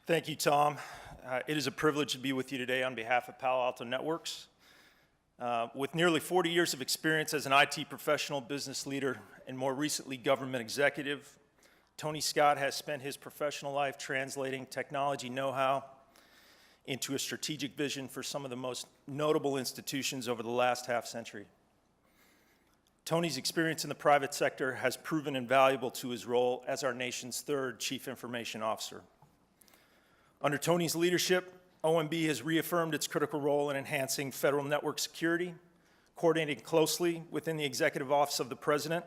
Thank you, Tom. It is a privilege to be with you today on behalf of Palo Alto Networks. With nearly 40 years of experience as an IT professional, business leader, and more recently government executive, Tony Scott has spent his professional life translating technology know-how into a strategic vision for some of the most notable institutions over the last half-century. Tony's experience in the private sector has proven invaluable to his role as our nation's third Chief Information Officer. Under Tony's leadership, OMB has reaffirmed its critical role in enhancing federal network security, coordinating closely within the Executive Office of the President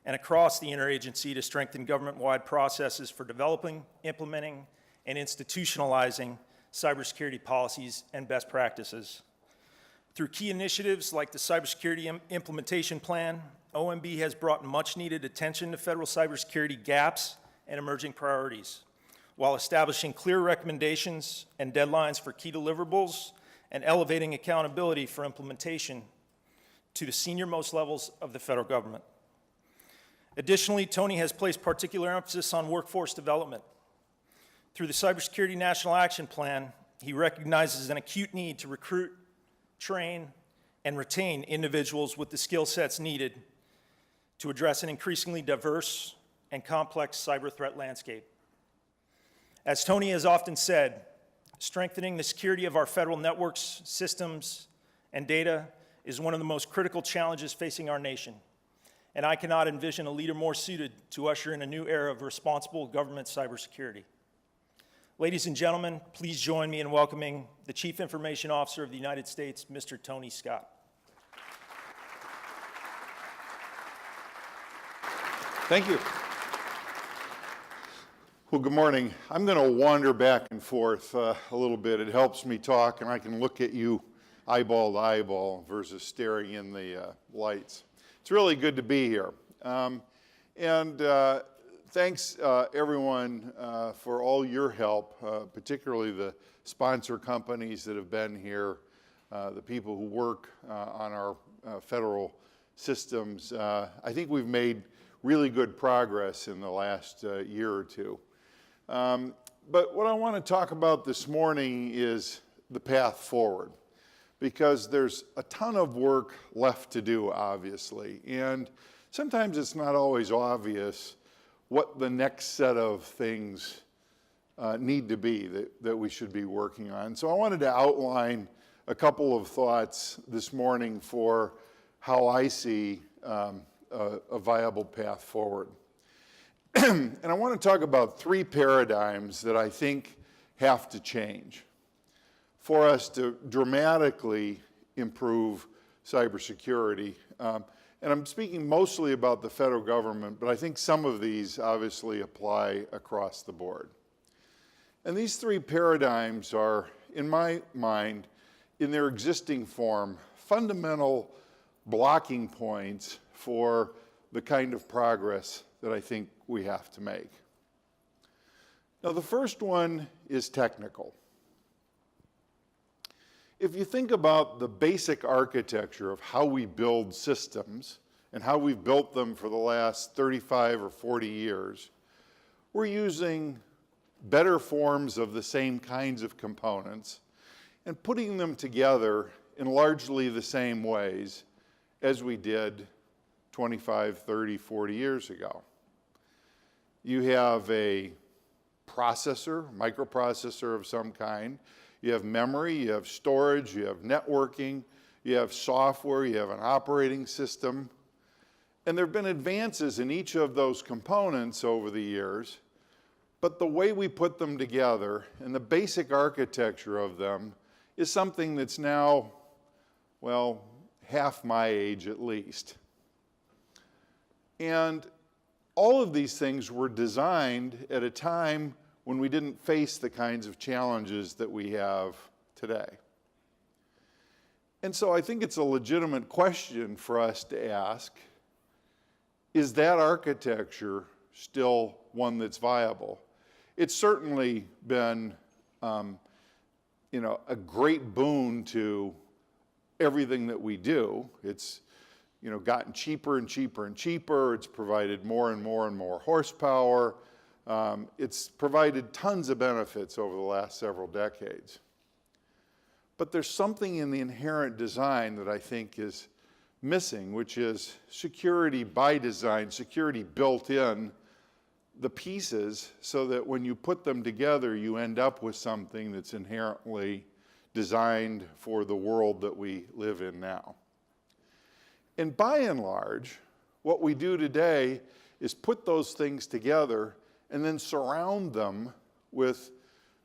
and across the interagency to strengthen government-wide processes for developing, implementing, and institutionalizing cybersecurity policies and best practices. Through key initiatives like the Cybersecurity Implementation Plan, OMB has brought much-needed attention to federal cybersecurity gaps and emerging priorities, while establishing clear recommendations and deadlines for key deliverables and elevating accountability for implementation to the senior-most levels of the federal government. Additionally, Tony has placed particular emphasis on workforce development. Through the Cybersecurity National Action Plan, he recognizes an acute need to recruit, train, and retain individuals with the skill sets needed to address an increasingly diverse and complex cyber threat landscape. As Tony has often said, strengthening the security of our federal networks, systems, and data is one of the most critical challenges facing our nation, and I cannot envision a leader more suited to usher in a new era of responsible government cybersecurity. Ladies and gentlemen, please join me in welcoming the Chief Information Officer of the United States, Mr. Tony Scott. Thank you. Well, good morning. I'm going to wander back and forth a little bit. It helps me talk, and I can look at you eyeball to eyeball versus staring in the lights. It's really good to be here. Thanks, everyone, for all your help, particularly the sponsor companies that have been here, the people who work on our federal systems. I think we've made really good progress in the last year or two. But what I want to talk about this morning is the path forward, because there's a ton of work left to do, obviously, and sometimes it's not always obvious what the next set of things need to be that we should be working on. So I wanted to outline a couple of thoughts this morning for how I see a viable path forward. And I want to talk about three paradigms that I think have to change for us to dramatically improve cybersecurity. And I'm speaking mostly about the federal government, but I think some of these obviously apply across the board. And these three paradigms are, in my mind, in their existing form, fundamental blocking points for the kind of progress that I think we have to make. Now, the first one is technical. If you think about the basic architecture of how we build systems and how we've built them for the last 35 or 40 years, we're using better forms of the same kinds of components and putting them together in largely the same ways as we did 25, 30, 40 years ago. You have a processor, microprocessor of some kind. You have memory, you have storage, you have networking, you have software, you have an operating system. And there have been advances in each of those components over the years, but the way we put them together and the basic architecture of them is something that's now, well, half my age at least. And all of these things were designed at a time when we didn't face the kinds of challenges that we have today. And so I think it's a legitimate question for us to ask, is that architecture still one that's viable? It's certainly been a great boon to everything that we do. It's gotten cheaper and cheaper and cheaper. It's provided more and more and more horsepower. It's provided tons of benefits over the last several decades. But there's something in the inherent design that I think is missing, which is security by design, security built in the pieces so that when you put them together, you end up with something that's inherently designed for the world that we live in now. And by and large, what we do today is put those things together and then surround them with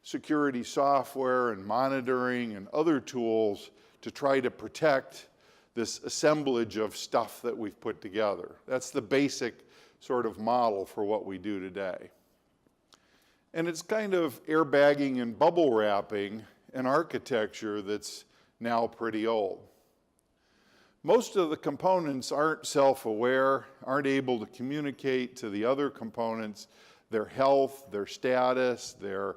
security software and monitoring and other tools to try to protect this assemblage of stuff that we've put together. That's the basic sort of model for what we do today. And it's kind of airbagging and bubble wrapping an architecture that's now pretty old. Most of the components aren't self-aware, aren't able to communicate to the other components, their health, their status, their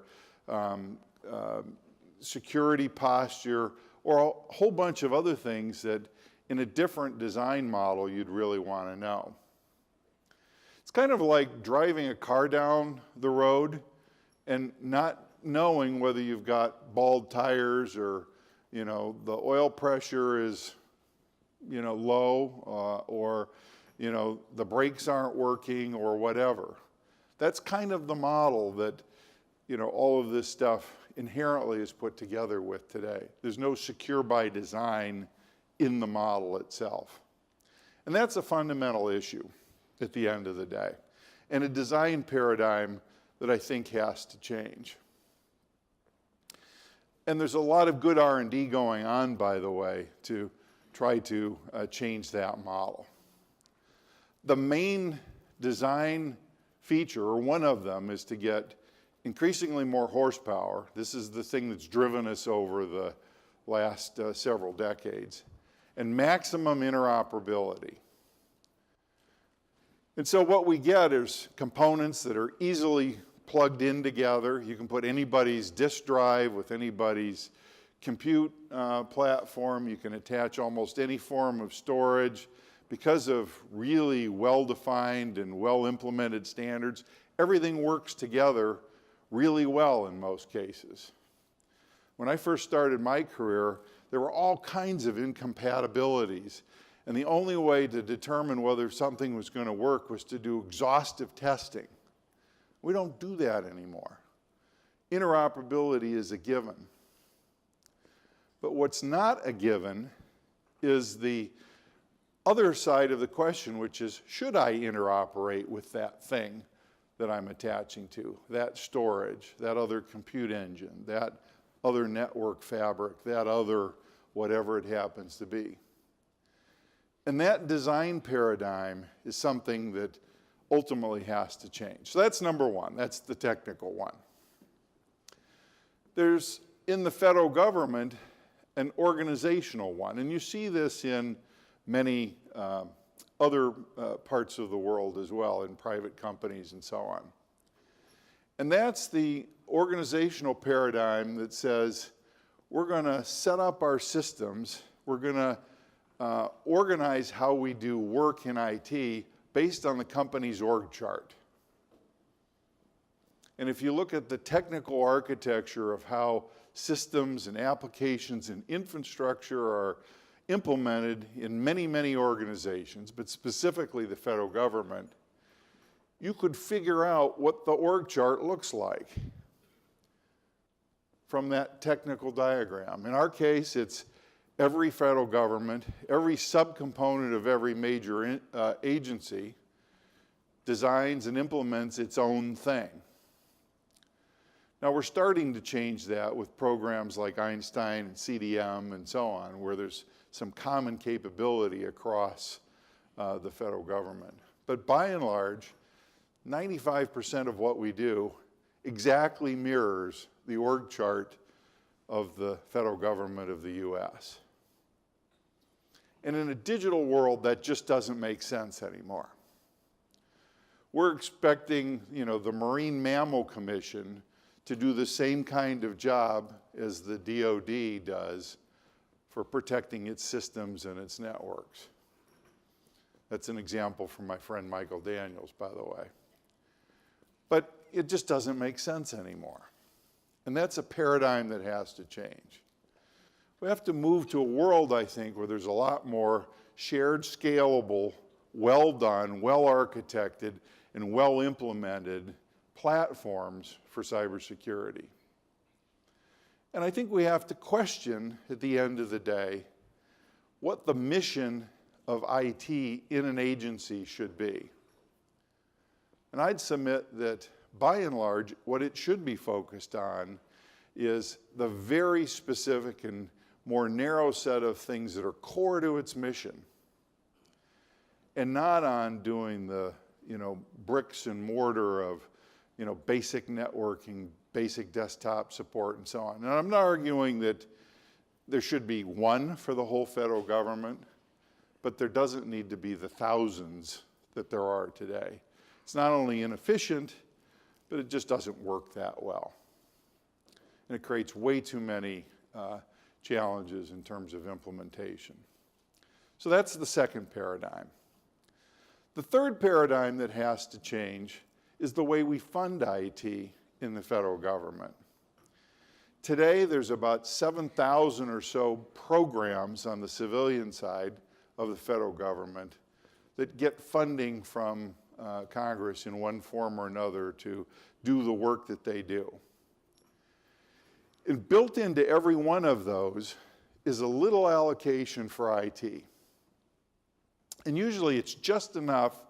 security posture, or a whole bunch of other things that in a different design model you'd really want to know. It's kind of like driving a car down the road and not knowing whether you've got bald tires or, the oil pressure is, low or, the brakes aren't working or whatever. That's kind of the model that, all of this stuff inherently is put together with today. There's no secure by design in the model itself. And that's a fundamental issue at the end of the day, and a design paradigm that I think has to change. And there's a lot of good R&D going on, by the way, to try to change that model. The main design feature, or one of them, is to get increasingly more horsepower. This is the thing that's driven us over the last several decades, and maximum interoperability. And so what we get is components that are easily plugged in together. You can put anybody's disk drive with anybody's compute platform. You can attach almost any form of storage. Because of really well-defined and well-implemented standards, everything works together really well in most cases. When I first started my career, there were all kinds of incompatibilities, and the only way to determine whether something was going to work was to do exhaustive testing. We don't do that anymore. Interoperability is a given. But what's not a given is the other side of the question, which is, should I interoperate with that thing that I'm attaching to, that storage, that other compute engine, that other network fabric, that other whatever it happens to be? And that design paradigm is something that ultimately has to change. So that's number one. That's the technical one. There's, in the federal government, an organizational one. And you see this in many other parts of the world as well, in private companies and so on. And that's the organizational paradigm that says, we're going to set up our systems, we're going to organize how we do work in IT based on the company's org chart. And if you look at the technical architecture of how systems and applications and infrastructure are implemented in many, many organizations, but specifically the federal government, you could figure out what the org chart looks like from that technical diagram. In our case, it's every federal government, every subcomponent of every major agency designs and implements its own thing. Now, we're starting to change that with programs like Einstein and CDM and so on, where there's some common capability across the federal government. But by and large, 95% of what we do exactly mirrors the org chart of the federal government of the US. And in a digital world, that just doesn't make sense anymore. We're expecting, the Marine Mammal Commission to do the same kind of job as the DoD does for protecting its systems and its networks. That's an example from my friend Michael Daniels, by the way. But it just doesn't make sense anymore. And that's a paradigm that has to change. We have to move to a world, I think, where there's a lot more shared, scalable, well done, well architected, and well implemented platforms for cybersecurity. And I think we have to question, at the end of the day, what the mission of IT in an agency should be. And I'd submit that, by and large, what it should be focused on is the very specific and more narrow set of things that are core to its mission, and not on doing the, bricks and mortar of, basic networking, basic desktop support, and so on. And I'm not arguing that there should be one for the whole federal government, but there doesn't need to be the thousands that there are today. It's not only inefficient, but it just doesn't work that well. And it creates way too many challenges in terms of implementation. So that's the second paradigm. The third paradigm that has to change is the way we fund IT in the federal government. Today, there's about 7,000 or so programs on the civilian side of the federal government that get funding from Congress in one form or another to do the work that they do. And built into every one of those is a little allocation for IT. And usually it's just enough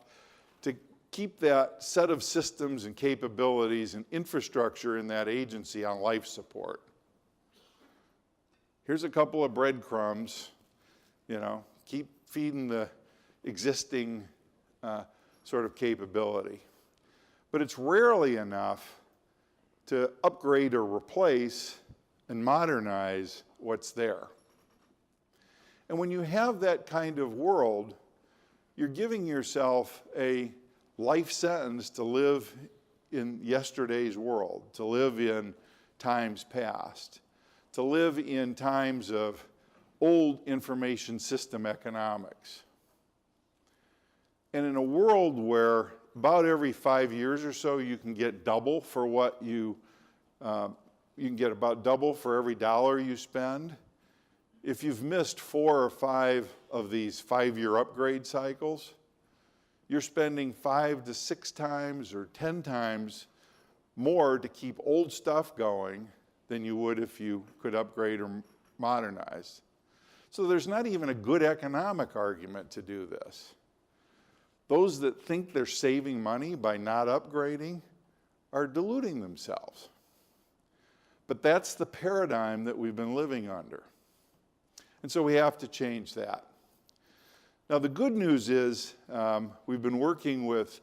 to keep that set of systems and capabilities and infrastructure in that agency on life support. Here's a couple of breadcrumbs, keep feeding the existing sort of capability. But it's rarely enough to upgrade or replace and modernize what's there. And when you have that kind of world, you're giving yourself a life sentence to live in yesterday's world, to live in times past, to live in times of old information system economics. And in a world where about every 5 years or so you can get double for what you can get about double for every dollar you spend. If you've missed 4 or 5 of these 5-year upgrade cycles, you're spending 5 to 6 times or 10 times more to keep old stuff going than you would if you could upgrade or modernize. So there's not even a good economic argument to do this. Those that think they're saving money by not upgrading are deluding themselves. But that's the paradigm that we've been living under. And so we have to change that. Now, the good news is we've been working with,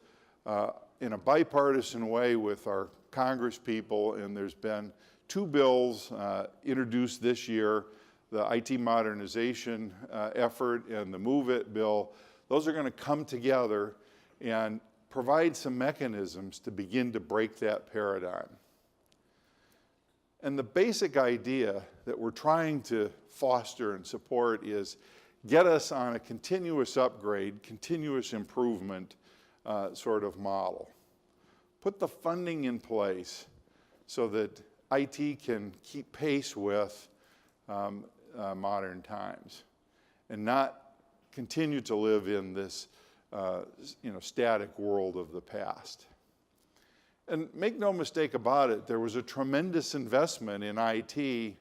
in a bipartisan way with our Congress people, and there's been 2 bills introduced this year, the IT modernization effort and the Move It bill. Those are going to come together and provide some mechanisms to begin to break that paradigm. And the basic idea that we're trying to foster and support is get us on a continuous upgrade, continuous improvement sort of model. Put the funding in place so that IT can keep pace with modern times and not continue to live in this static world of the past. And make no mistake about it, there was a tremendous investment in IT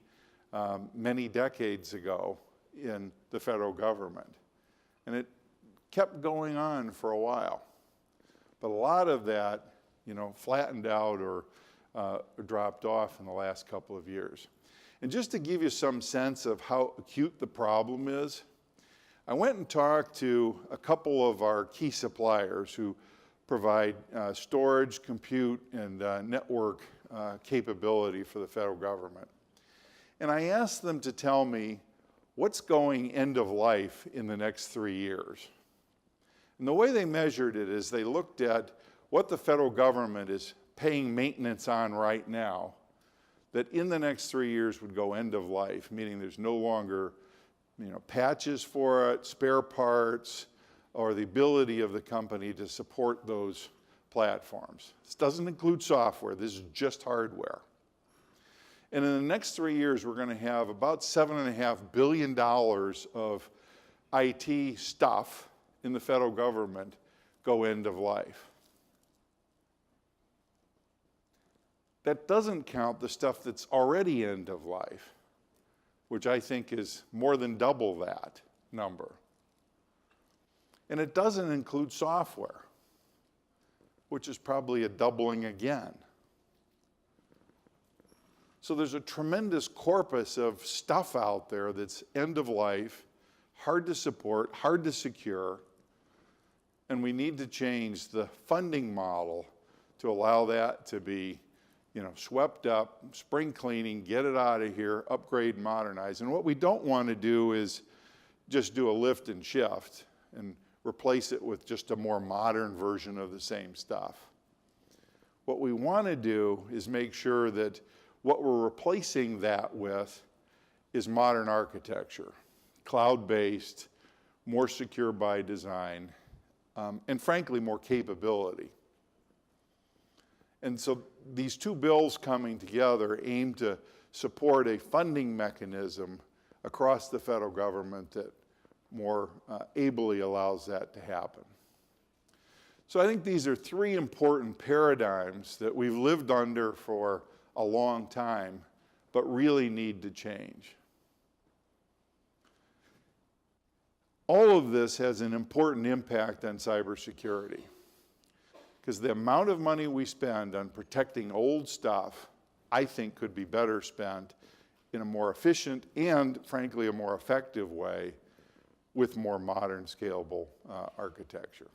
many decades ago in the federal government. And it kept going on for a while. But a lot of that, flattened out or dropped off in the last couple of years. And just to give you some sense of how acute the problem is, I went and talked to a couple of our key suppliers who provide storage, compute, and network capability for the federal government. And I asked them to tell me what's going end of life in the next 3 years. And the way they measured it is they looked at what the federal government is paying maintenance on right now, that in the next 3 years would go end of life, meaning there's no longer patches for it, spare parts, or the ability of the company to support those platforms. This doesn't include software. This is just hardware. And in the next 3 years, we're going to have about $7.5 billion of IT stuff in the federal government go end of life. That doesn't count the stuff that's already end of life, which I think is more than double that number. And it doesn't include software, which is probably a doubling again. So there's a tremendous corpus of stuff out there that's end of life, hard to support, hard to secure, and we need to change the funding model to allow that to be, swept up, spring cleaning, get it out of here, upgrade, modernize. And what we don't want to do is just do a lift and shift and replace it with just a more modern version of the same stuff. What we want to do is make sure that what we're replacing that with is modern architecture, cloud-based, more secure by design, and frankly, more capability. And so these two bills coming together aim to support a funding mechanism across the federal government that more ably allows that to happen. So I think these are three important paradigms that we've lived under for a long time, but really need to change. All of this has an important impact on cybersecurity, because the amount of money we spend on protecting old stuff, I think, could be better spent in a more efficient and, frankly, a more effective way with more modern, scalable architecture.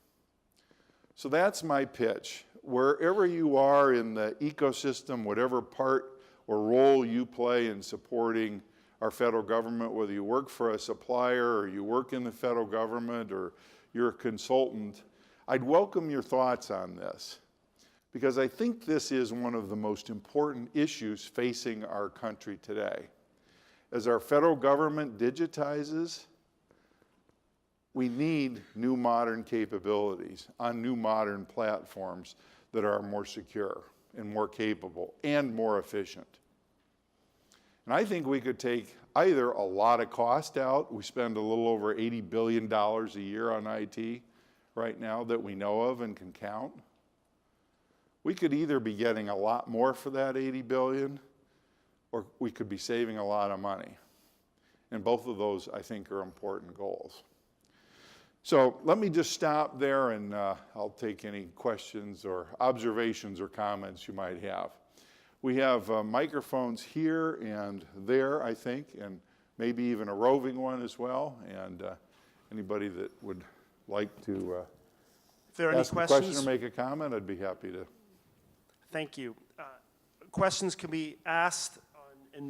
So that's my pitch. Wherever you are in the ecosystem, whatever part or role you play in supporting our federal government, whether you work for a supplier or you work in the federal government or you're a consultant, I'd welcome your thoughts on this, because I think this is one of the most important issues facing our country today. As our federal government digitizes, we need new modern capabilities on new modern platforms that are more secure and more capable and more efficient. And I think we could take either a lot of cost out. We spend a little over $80 billion a year on IT right now that we know of and can count. We could either be getting a lot more for that $80 billion, or we could be saving a lot of money. And both of those, I think, are important goals. So let me just stop there, and I'll take any questions or observations or comments you might have. We have microphones here and there, I think, and maybe even a roving one as well. And anybody that would like to ask a question or make a comment, I'd be happy to. Thank you. Questions can be asked,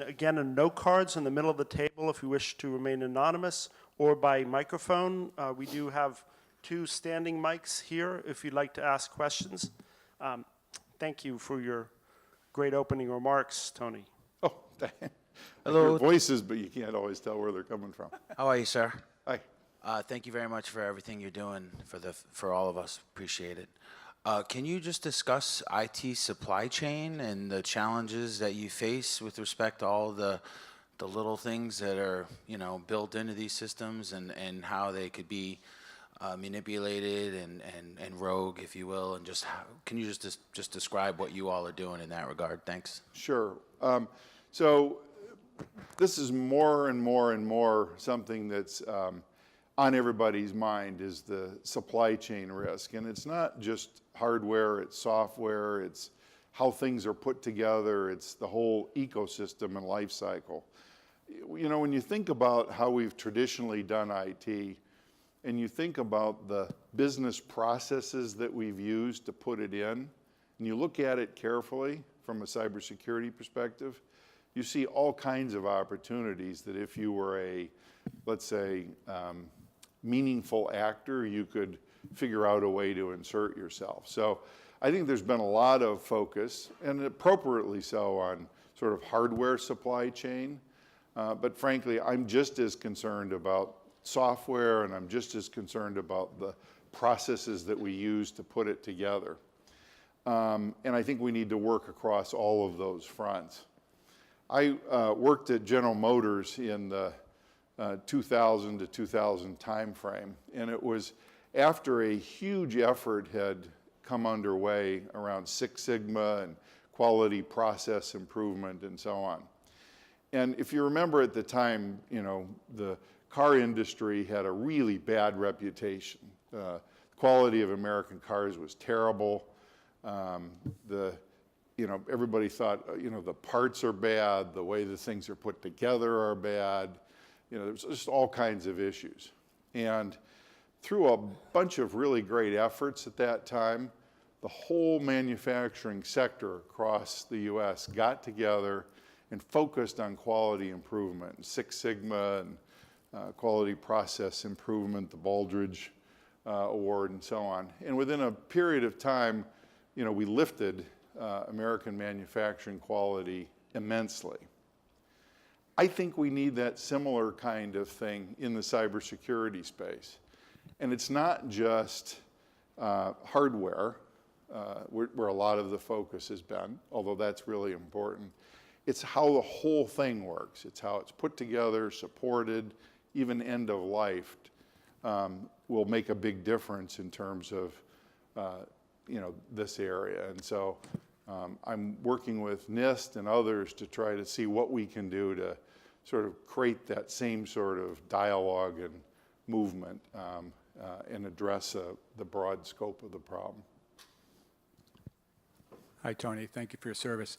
again, in note cards in the middle of the table if you wish to remain anonymous, or by microphone. We do have 2 standing mics here if you'd like to ask questions. Thank you for your great opening remarks, Tony. Oh, Hello. Your voices, but you can't always tell where they're coming from. How are you, sir? Hi. Thank you very much for everything you're doing for all of us. Appreciate it. Can you just discuss IT supply chain and the challenges that you face with respect to all the little things that are built into these systems, and how they could be manipulated and rogue, if you will, and just can you just describe what you all are doing in that regard? Thanks. Sure. So this is more and more and more something that's on everybody's mind, is the supply chain risk. And it's not just hardware, it's software, it's how things are put together, it's the whole ecosystem and life cycle. When you think about how we've traditionally done IT, and you think about the business processes that we've used to put it in, and you look at it carefully from a cybersecurity perspective, you see all kinds of opportunities that if you were a, let's say, meaningful actor, you could figure out a way to insert yourself. So I think there's been a lot of focus, and appropriately so, on sort of hardware supply chain. But frankly, I'm just as concerned about software, and I'm just as concerned about the processes that we use to put it together. And I think we need to work across all of those fronts. I worked at General Motors in the 2000 to 2000 timeframe, and it was after a huge effort had come underway around Six Sigma and quality process improvement and so on. And if you remember at the time, you know, the car industry had a really bad reputation. The quality of American cars was terrible. You know, everybody thought, you know, the parts are bad, the way the things are put together are bad. You know, there's just all kinds of issues. And through a bunch of really great efforts at that time, the whole manufacturing sector across the US got together and focused on quality improvement, Six Sigma and quality process improvement, the Baldrige Award and so on. And within a period of time, you know, we lifted American manufacturing quality immensely. I think we need that similar kind of thing in the cybersecurity space. And it's not just hardware, where a lot of the focus has been, although that's really important. It's how the whole thing works. It's how it's put together, supported, even end of life will make a big difference in terms of you know, this area. And so I'm working with NIST and others to try to see what we can do to sort of create that same sort of dialogue and movement and address the broad scope of the problem. Hi, Tony. Thank you for your service.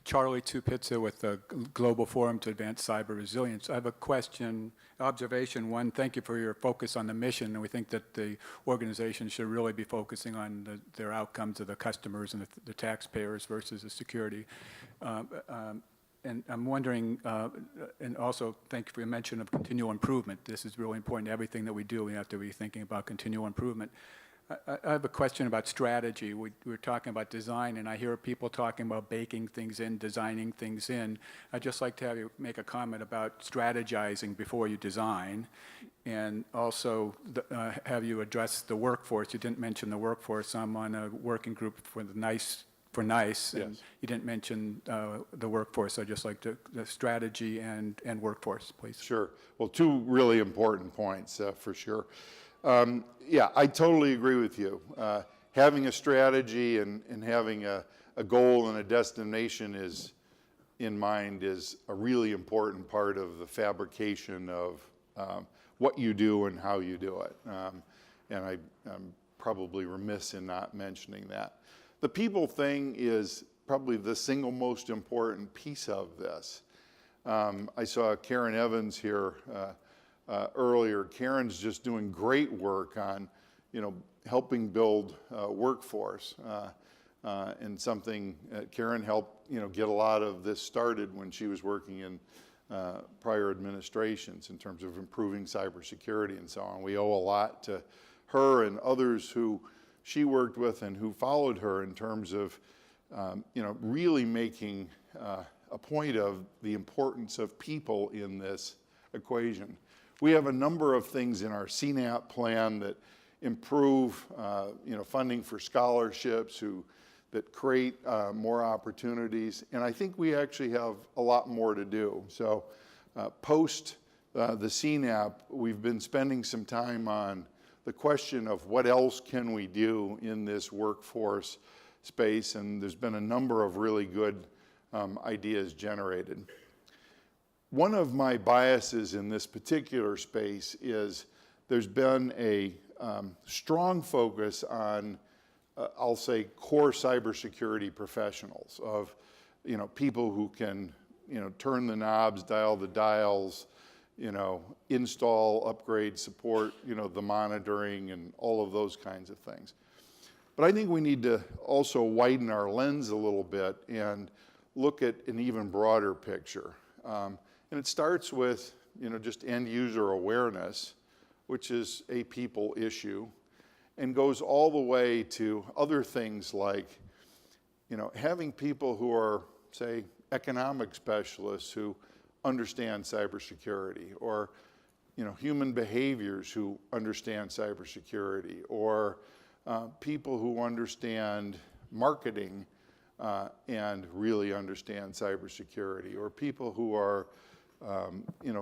Charlie Tupizza with the Global Forum to Advance Cyber Resilience. I have a question, observation. One, thank you for your focus on the mission, and we think that the organization should really be focusing on their outcomes of the customers and the taxpayers versus the security. And I'm wondering, and also thank you for your mention of continual improvement. This is really important. Everything that we do, we have to be thinking about continual improvement. I have a question about strategy. We were talking about design, and I hear people talking about baking things in, designing things in. I'd just like to have you make a comment about strategizing before you design, and also have you address the workforce. You didn't mention the workforce. I'm on a working group for the NICE, and Yes. you didn't mention the workforce. I'd just like the strategy and workforce, please. Sure. Well, two really important points for sure. Yeah, I totally agree with you. Having a strategy and having a goal and a destination in mind is a really important part of the fabrication of what you do and how you do it. And I'm probably remiss in not mentioning that. The people thing is probably the single most important piece of this. I saw Karen Evans here earlier. Karen's just doing great work on, you know, helping build workforce, and something Karen helped, you know, get a lot of this started when she was working in prior administrations in terms of improving cybersecurity and so on. We owe a lot to her and others who she worked with and who followed her in terms of, you know, really making a point of the importance of people in this equation. We have a number of things in our CNAP plan that improve, you know, funding for scholarships, that create more opportunities, and I think we actually have a lot more to do. So, post the CNAP, we've been spending some time on the question of what else can we do in this workforce space, and there's been a number of really good ideas generated. One of my biases in this particular space is there's been a strong focus on, I'll say, core cybersecurity professionals, of, you know, people who can, you know, turn the knobs, dial the dials, you know, install, upgrade, support, you know, the monitoring and all of those kinds of things. But I think we need to also widen our lens a little bit and look at an even broader picture. And it starts with, you know, just end user awareness, which is a people issue, and goes all the way to other things like, you know, having people who are, say, economic specialists who understand cybersecurity, or, you know, human behaviors who understand cybersecurity, or people who understand marketing and really understand cybersecurity, or people who are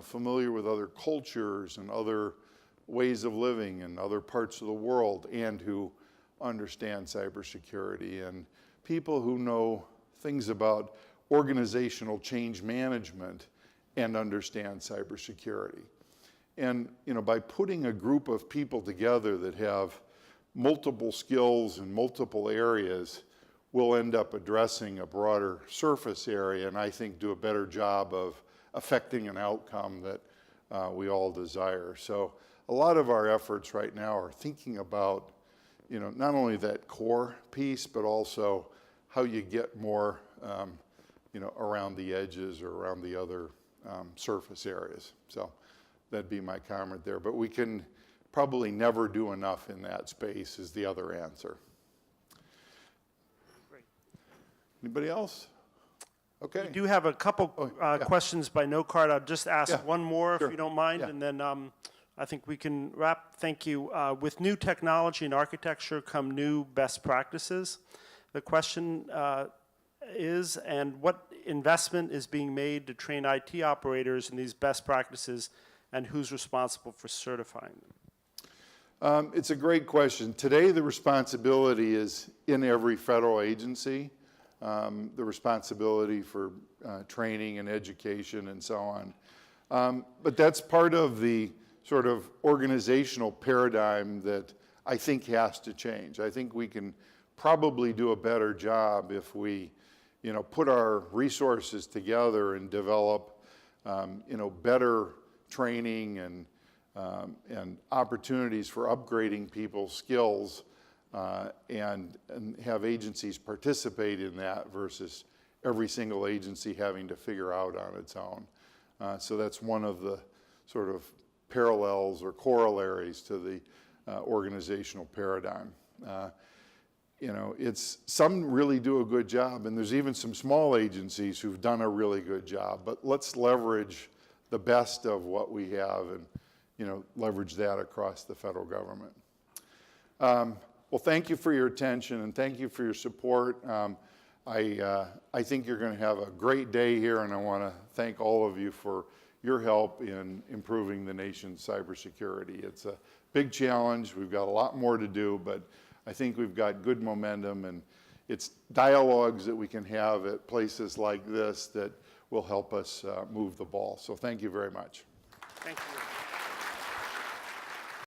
familiar with other cultures and other ways of living in other parts of the world and who understand cybersecurity, and people who know things about organizational change management and understand cybersecurity. And by putting a group of people together that have multiple skills in multiple areas, we'll end up addressing a broader surface area and I think do a better job of affecting an outcome that we all desire. So a lot of our efforts right now are thinking about not only that core piece, but also how you get more around the edges or around the other surface areas. So that'd be my comment there. But we can probably never do enough in that space is the other answer. Great. Anybody else? Okay. We do have a couple questions by no card. I'll just ask one more if Sure. you don't mind, Yeah. and then I think we can wrap. Thank you. With new technology and architecture come new best practices. The question is, and what investment is being made to train IT operators in these best practices, and who's responsible for certifying them? It's a great question. Today, the responsibility is in every federal agency, the responsibility for training and education and so on. But that's part of the sort of organizational paradigm that I think has to change. I think we can probably do a better job if we put our resources together and develop better training and opportunities for upgrading people's skills and have agencies participate in that versus every single agency having to figure out on its own. So that's one of the sort of parallels or corollaries to the organizational paradigm. Some really do a good job, and there's even some small agencies who've done a really good job, but let's leverage the best of what we have and leverage that across the federal government. Well, thank you for your attention and thank you for your support. I think you're going to have a great day here, and I want to thank all of you for your help in improving the nation's cybersecurity. It's a big challenge. We've got a lot more to do, but I think we've got good momentum, and it's dialogues that we can have at places like this that will help us move the ball. So thank you very much. Thank you.